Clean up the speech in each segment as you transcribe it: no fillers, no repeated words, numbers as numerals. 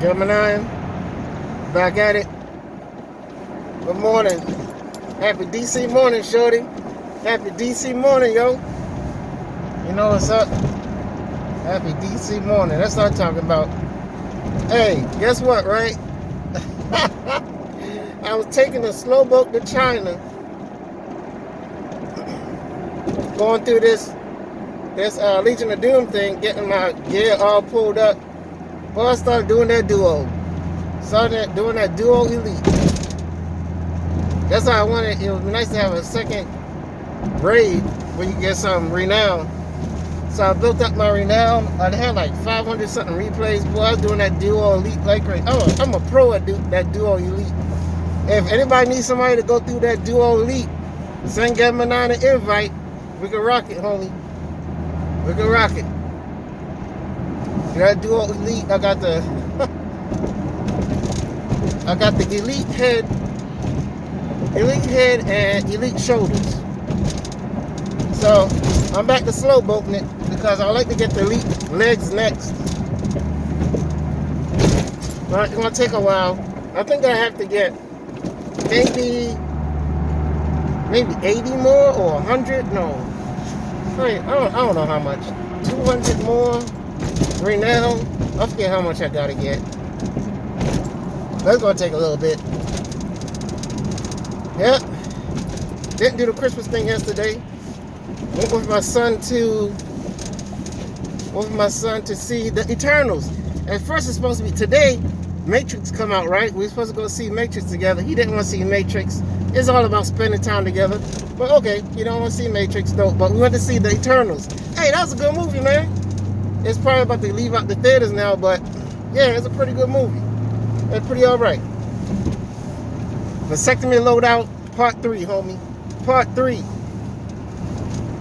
Gemini, back at it. Good morning. Happy DC morning, shorty. Happy DC morning, yo. You know what's up? Happy DC morning. That's what I'm talking about. Hey, guess what, right? I was taking a slow boat to China. Going through this Legion of Doom thing, getting my gear all pulled up. Well, I started doing that duo. Started doing that duo elite. That's how I wanted. It would be nice to have a second raid where you get some renown. So I built up my renown. I had like 500 something replays. Boy, I was doing that duo elite like crazy. I'm a pro at that duo elite. If anybody needs somebody to go through that duo elite, send Gemini an invite. We can rock it, homie. We can rock it. That duo elite, I got the elite head and elite shoulders. So I'm back to slow boating it because I like to get the elite legs next. But it's gonna take a while. I think I have to get maybe 80 more or 100. No, I don't know how much. 200 more. Renown, I forget how much I gotta get. That's gonna take a little bit. Yep. Didn't do the Christmas thing yesterday. Went with my son to see the Eternals. At first it's supposed to be today. Matrix come out, right? We were supposed to go see Matrix together. He didn't want to see Matrix. It's all about spending time together. But okay, you don't want to see Matrix though. But we went to see the Eternals. Hey, that was a good movie, man. It's probably about to leave out the theaters now, but yeah, it's a pretty good movie. It's pretty alright. Vasectomy Loadout, part 3, homie. Part 3.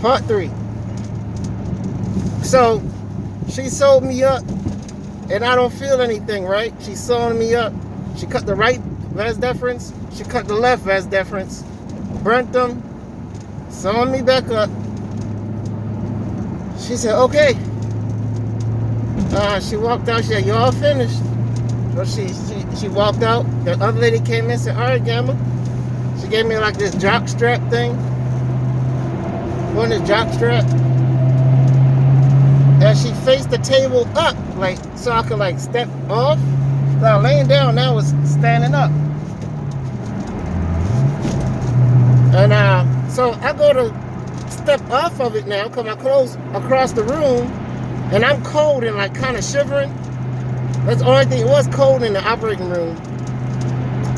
Part 3. So, she sewed me up, and I don't feel anything, right? She's sewing me up. She cut the right vas deferens. She cut the left vas deferens. Burnt them. Sewing me back up. She said, okay. She walked out. She said, "You all finished?" So she walked out. The other lady came in and said, "All right, Gamma." She gave me like this jock strap thing. On this jock strap. And she faced the table up, like so I could like step off. So laying down now was standing up. And so I go to step off of it now because my clothes across the room. And I'm cold and like kind of shivering. That's the only thing. It was cold in the operating room.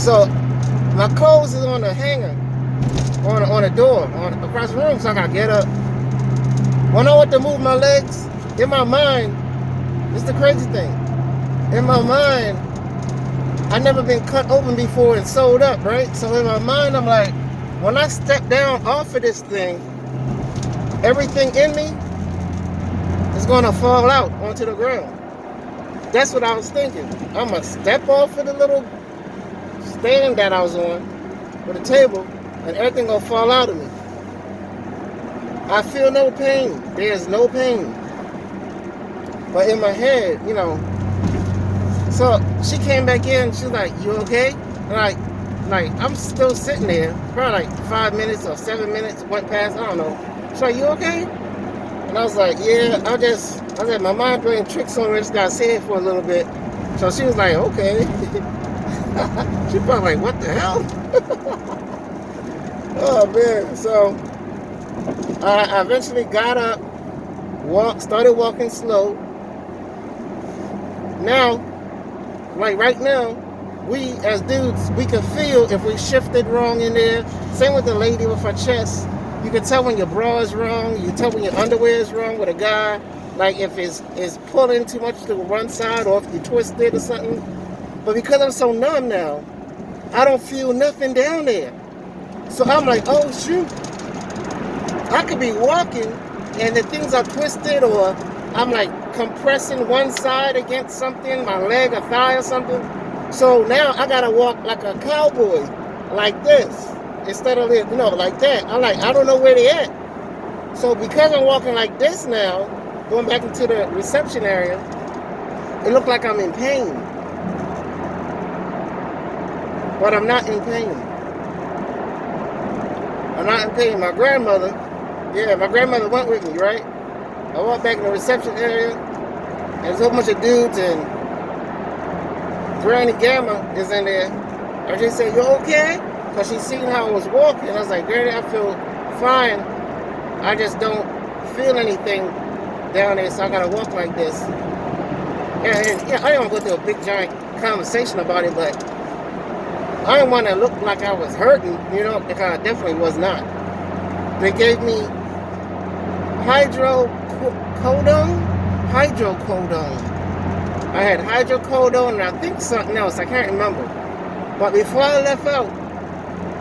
So my clothes is on the hanger, on the door, across the room. So I gotta get up. When I went to move my legs, in my mind, this is the crazy thing. In my mind, I never been cut open before and sewed up, right? So in my mind, I'm like, when I step down off of this thing, everything in me is gonna fall out onto the ground. That's what I was thinking. I'm gonna step off of the little stand that I was on with the table, and everything gonna fall out of me. I feel no pain. There's no pain. But in my head, you know. So she came back in. She's like, "You okay?" And like I'm still sitting there. Probably like 5 minutes or 7 minutes went past. I don't know. She's like, "You okay?" And I was like, yeah, I said, my mind playing tricks on me. I just got to say it for a little bit. So she was like, okay. She probably like, what the hell? Oh, man. So I eventually got up, started walking slow. Now, like right now, we as dudes, we can feel if we shifted wrong in there. Same with the lady with her chest. You can tell when your bra is wrong. You can tell when your underwear is wrong with a guy. Like if it's pulling too much to one side or if you twist it or something. But because I'm so numb now, I don't feel nothing down there. So I'm like, oh shoot. I could be walking and the things are twisted or I'm like compressing one side against something, my leg or thigh or something. So now I gotta walk like a cowboy, like this. Instead of, you know, like that. I'm like, I don't know where they at. So because I'm walking like this now, going back into the reception area, it looked like I'm in pain. but I'm not in pain. I'm not in pain. My grandmother, my grandmother went with me, right? I walked back in the reception area, and there's a whole bunch of dudes, and Granny Gamma is in there. And she said, "You okay?" Because she seen how I was walking. I was like, "Granny, I feel fine. I just don't feel anything down there, so I gotta walk like this." And I didn't want to go through a big giant conversation about it, but I didn't want to look like I was hurting, because I definitely was not. They gave me hydrocodone. I had hydrocodone and I think something else. I can't remember. But before I left out,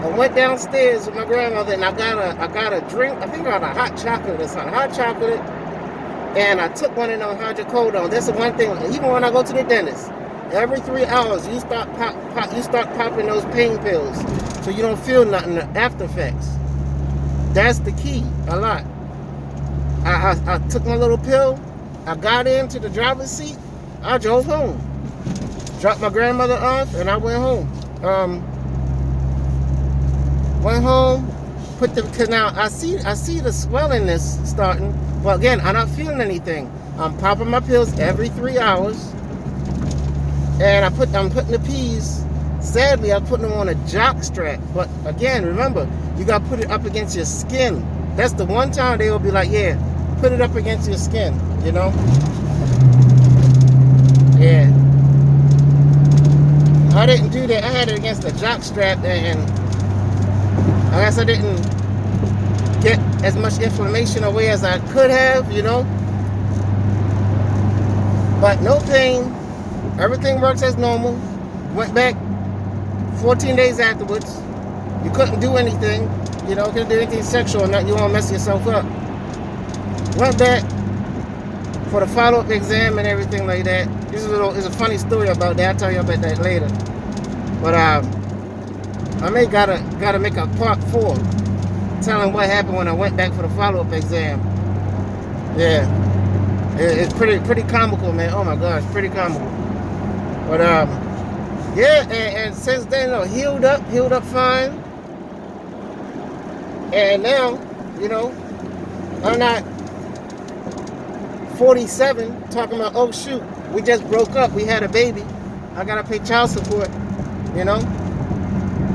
I went downstairs with my grandmother and I got a drink. I think I got a hot chocolate or something. Hot chocolate. And I took one of them hydrocodone. That's the one thing. Even when I go to the dentist, every 3 hours you start popping those pain pills, so you don't feel nothing. The after effects. That's the key. A lot. I took my little pill. I got into the driver's seat. I drove home. Dropped my grandmother off, and I went home. Went home. Cause now I see the swellingness starting. Well, again, I'm not feeling anything. I'm popping my pills every 3 hours, and I'm putting the P's. Sadly, I'm putting them on a jock strap. But again, remember, you got to put it up against your skin. That's the one time they will be like, "Yeah, put it up against your skin." Yeah. I didn't do that. I had it against the jock strap, and I guess I didn't get as much inflammation away as I could have, But no pain. Everything works as normal. Went back 14 days afterwards. You couldn't do anything, couldn't do anything sexual or nothing. You won't mess yourself up. Went back for the follow-up exam and everything like that. This is a funny story about that. I'll tell you about that later. But I may gotta make a part 4, telling what happened when I went back for the follow-up exam. Yeah, it's pretty comical, man. Oh my gosh, pretty comical. But and since then, healed up fine. And now, I'm not 47 talking about, "Oh shoot, we just broke up, we had a baby, I gotta pay child support."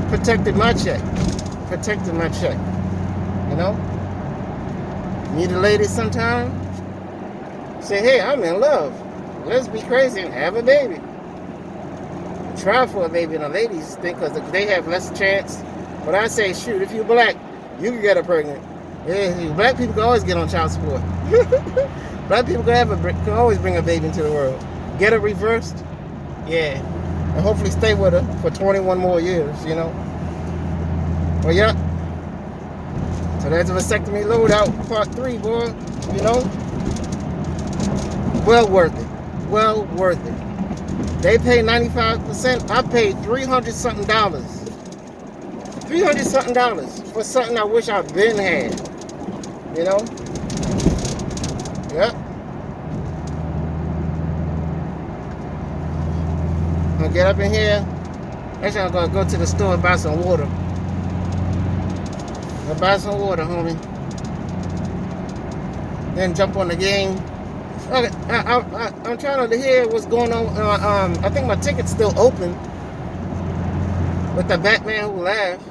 Protected my check. Need a lady sometime? Say, "Hey, I'm in love. Let's be crazy and have a baby." Try for a baby, and the ladies think because they have less chance. But I say, shoot, if you're black, you can get her pregnant. Yeah, black people can always get on child support. Black people can always bring a baby into the world. Get her reversed, yeah, and hopefully stay with her for 21 more years, Well, yeah. So that's a vasectomy loadout part 3, boy. Well worth it. Well worth it. They pay 95%. I paid $300 something. $300 something for something I wish I'd been had. Yep. I'm gonna get up in here. Actually, I'm gonna go to the store and buy some water. Homie. Then jump on the game. Okay, I'm trying to hear what's going on. I think my ticket's still open with the Batman Who Laughed.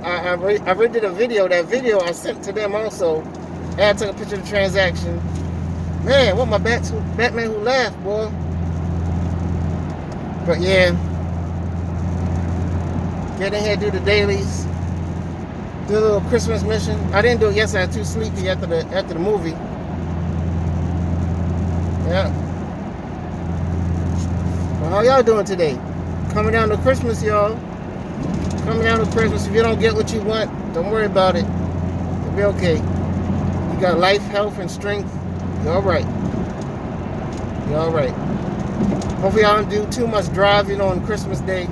I redid a video. That video I sent to them also. And I took a picture of the transaction. Man, what my Batman Who Laughed, boy. But yeah, get in here, do the dailies, do a little Christmas mission. I didn't do it yesterday. I was too sleepy after the movie. Yeah. Well, how y'all doing today? Coming down to Christmas, y'all. Coming down to Christmas. If you don't get what you want, don't worry about it. It'll be okay. You got life, health, and strength. You're all right. Hopefully y'all don't do too much driving on Christmas Day.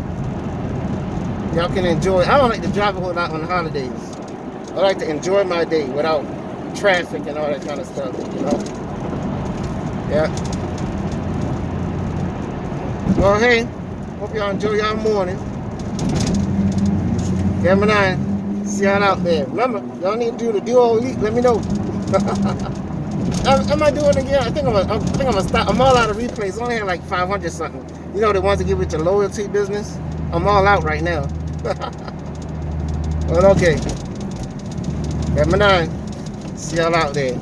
Y'all can enjoy. I don't like to drive a whole lot on the holidays. I like to enjoy my day without traffic and all that kind of stuff, Yeah. Well, hey, hope y'all enjoy y'all morning. Camera 9. See y'all out there. Remember, y'all need to do the Duo Elite. Let me know. Am I doing it again? I think I'm gonna stop. I'm all out of replays. I only have like 500 something. You know, the ones that give it your loyalty business. I'm all out right now. Well, okay. Camera 9. See y'all out there.